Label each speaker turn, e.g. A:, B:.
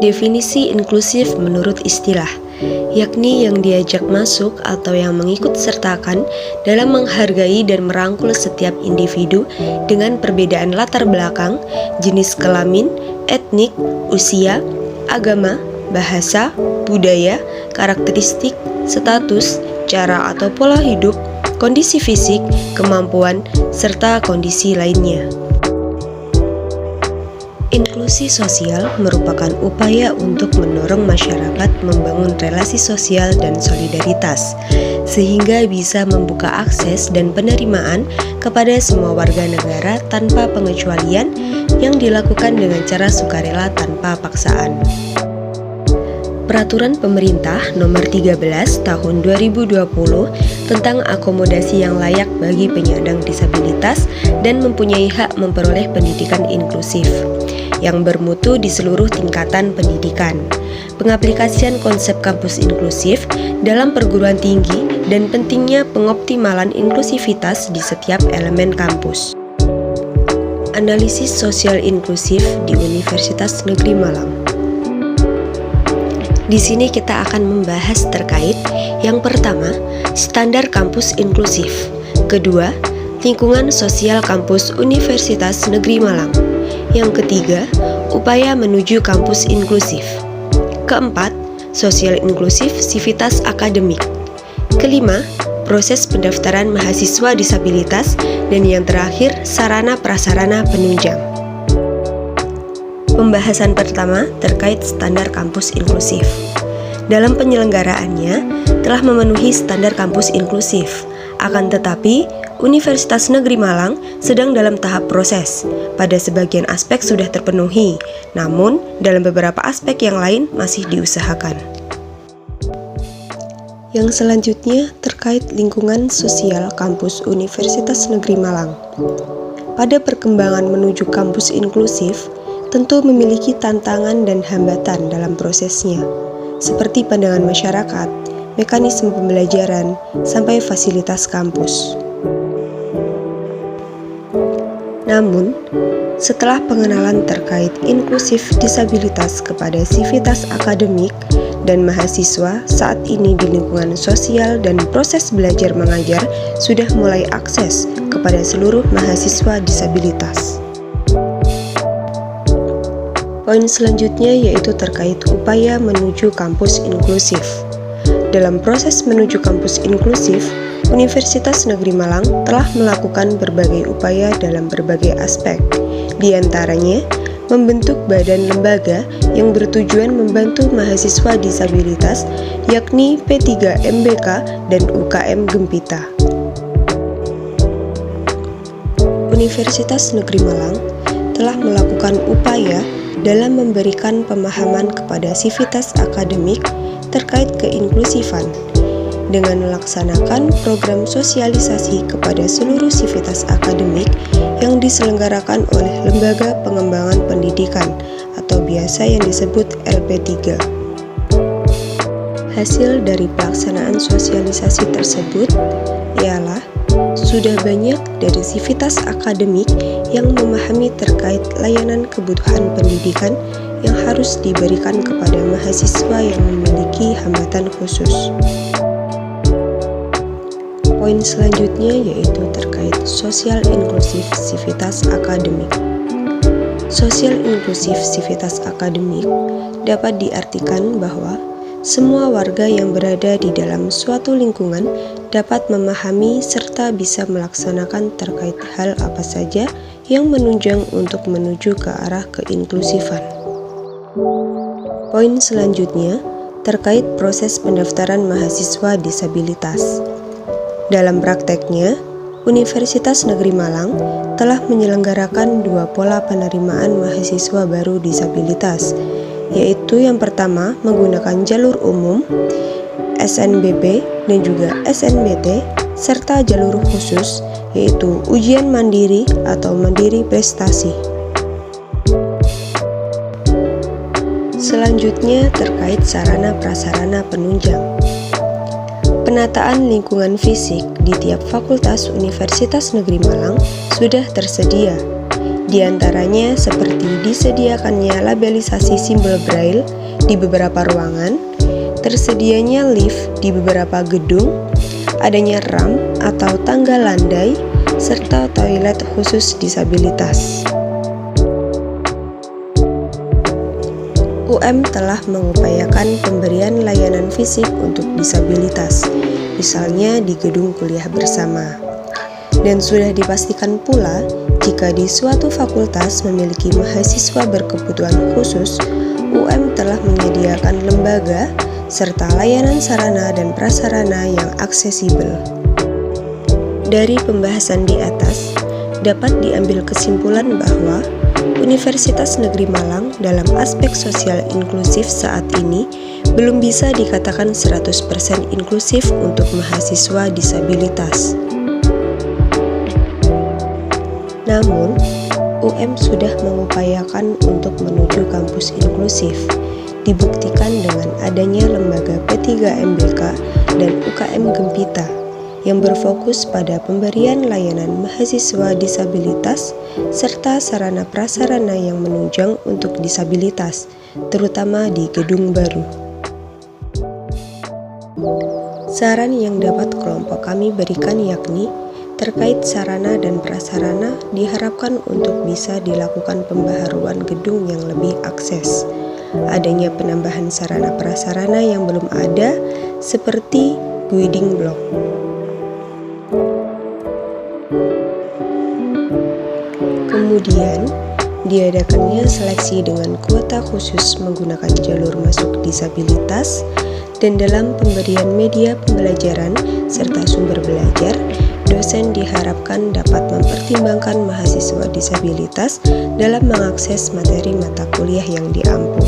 A: definisi inklusif menurut istilah, yakni yang diajak masuk atau yang mengikut sertakan dalam menghargai dan merangkul setiap individu dengan perbedaan latar belakang, jenis kelamin, etnik, usia, agama, bahasa, budaya, karakteristik, status, cara atau pola hidup, kondisi fisik, kemampuan, serta kondisi lainnya. Inklusi sosial merupakan upaya untuk mendorong masyarakat membangun relasi sosial dan solidaritas, sehingga bisa membuka akses dan penerimaan kepada semua warga negara tanpa pengecualian yang dilakukan dengan cara sukarela tanpa paksaan. Peraturan Pemerintah Nomor 13 Tahun 2020 tentang akomodasi yang layak bagi penyandang disabilitas dan mempunyai hak memperoleh pendidikan inklusif yang bermutu di seluruh tingkatan pendidikan, pengaplikasian konsep kampus inklusif dalam perguruan tinggi, dan pentingnya pengoptimalan inklusivitas di setiap elemen kampus. Analisis sosial inklusif di Universitas Negeri Malang. Di sini kita akan membahas terkait yang pertama, standar kampus inklusif. Kedua, lingkungan sosial kampus Universitas Negeri Malang. Yang ketiga, upaya menuju kampus inklusif. Keempat, sosial inklusif sivitas akademik. Kelima, proses pendaftaran mahasiswa disabilitas. Dan yang terakhir, sarana prasarana penunjang. Pembahasan pertama terkait standar kampus inklusif. Dalam penyelenggaraannya telah memenuhi standar kampus inklusif. Akan tetapi, Universitas Negeri Malang sedang dalam tahap proses. Pada sebagian aspek sudah terpenuhi, namun dalam beberapa aspek yang lain masih diusahakan. Yang selanjutnya terkait lingkungan sosial kampus Universitas Negeri Malang. Pada perkembangan menuju kampus inklusif, tentu memiliki tantangan dan hambatan dalam prosesnya, seperti pandangan masyarakat, mekanisme pembelajaran, sampai fasilitas kampus. Namun, setelah pengenalan terkait inklusif disabilitas kepada sivitas akademik dan mahasiswa saat ini di lingkungan sosial dan proses belajar mengajar sudah mulai akses kepada seluruh mahasiswa disabilitas. Poin selanjutnya yaitu terkait upaya menuju kampus inklusif. Dalam proses menuju kampus inklusif, Universitas Negeri Malang telah melakukan berbagai upaya dalam berbagai aspek, di antaranya membentuk badan lembaga yang bertujuan membantu mahasiswa disabilitas, yakni P3MBK dan UKM Gempita. Universitas Negeri Malang telah melakukan upaya dalam memberikan pemahaman kepada sivitas akademik terkait keinklusifan, dengan melaksanakan program sosialisasi kepada seluruh sivitas akademik yang diselenggarakan oleh Lembaga Pengembangan Pendidikan atau biasa yang disebut LP3. Hasil dari pelaksanaan sosialisasi tersebut ialah sudah banyak dari sivitas akademik yang memahami terkait layanan kebutuhan pendidikan yang harus diberikan kepada mahasiswa yang memiliki hambatan khusus. Poin selanjutnya yaitu terkait sosial inklusif sivitas akademik. Sosial inklusif sivitas akademik dapat diartikan bahwa semua warga yang berada di dalam suatu lingkungan dapat memahami serta bisa melaksanakan terkait hal apa saja yang menunjang untuk menuju ke arah keinklusifan. Poin selanjutnya terkait proses pendaftaran mahasiswa disabilitas. Dalam prakteknya, Universitas Negeri Malang telah menyelenggarakan dua pola penerimaan mahasiswa baru disabilitas, yaitu yang pertama menggunakan jalur umum, SNBP dan juga SNBT, serta jalur khusus, yaitu ujian mandiri atau mandiri prestasi. Selanjutnya terkait sarana prasarana penunjang. Penataan lingkungan fisik di tiap fakultas Universitas Negeri Malang sudah tersedia, Di antaranya seperti disediakannya labelisasi simbol Braille di beberapa ruangan, tersedianya lift di beberapa gedung, adanya ramp atau tangga landai, serta toilet khusus disabilitas. UM telah mengupayakan pemberian layanan fisik untuk disabilitas, misalnya di gedung kuliah bersama. Dan sudah dipastikan pula, jika di suatu fakultas memiliki mahasiswa berkebutuhan khusus, UM telah menyediakan lembaga serta layanan sarana dan prasarana yang aksesibel. Dari pembahasan di atas, dapat diambil kesimpulan bahwa Universitas Negeri Malang dalam aspek sosial inklusif saat ini belum bisa dikatakan 100% inklusif untuk mahasiswa disabilitas. Namun, UM sudah mengupayakan untuk menuju kampus inklusif, dibuktikan dengan adanya lembaga P3MBK dan UKM Gempita yang berfokus pada pemberian layanan mahasiswa disabilitas serta sarana prasarana yang menunjang untuk disabilitas, terutama di gedung baru. Saran yang dapat kelompok kami berikan yakni terkait sarana dan prasarana diharapkan untuk bisa dilakukan pembaharuan gedung yang lebih akses. Adanya penambahan sarana prasarana yang belum ada seperti building block. Kemudian, diadakannya seleksi dengan kuota khusus menggunakan jalur masuk disabilitas dan dalam pemberian media pembelajaran serta sumber belajar, dosen diharapkan dapat mempertimbangkan mahasiswa disabilitas dalam mengakses materi mata kuliah yang diampu.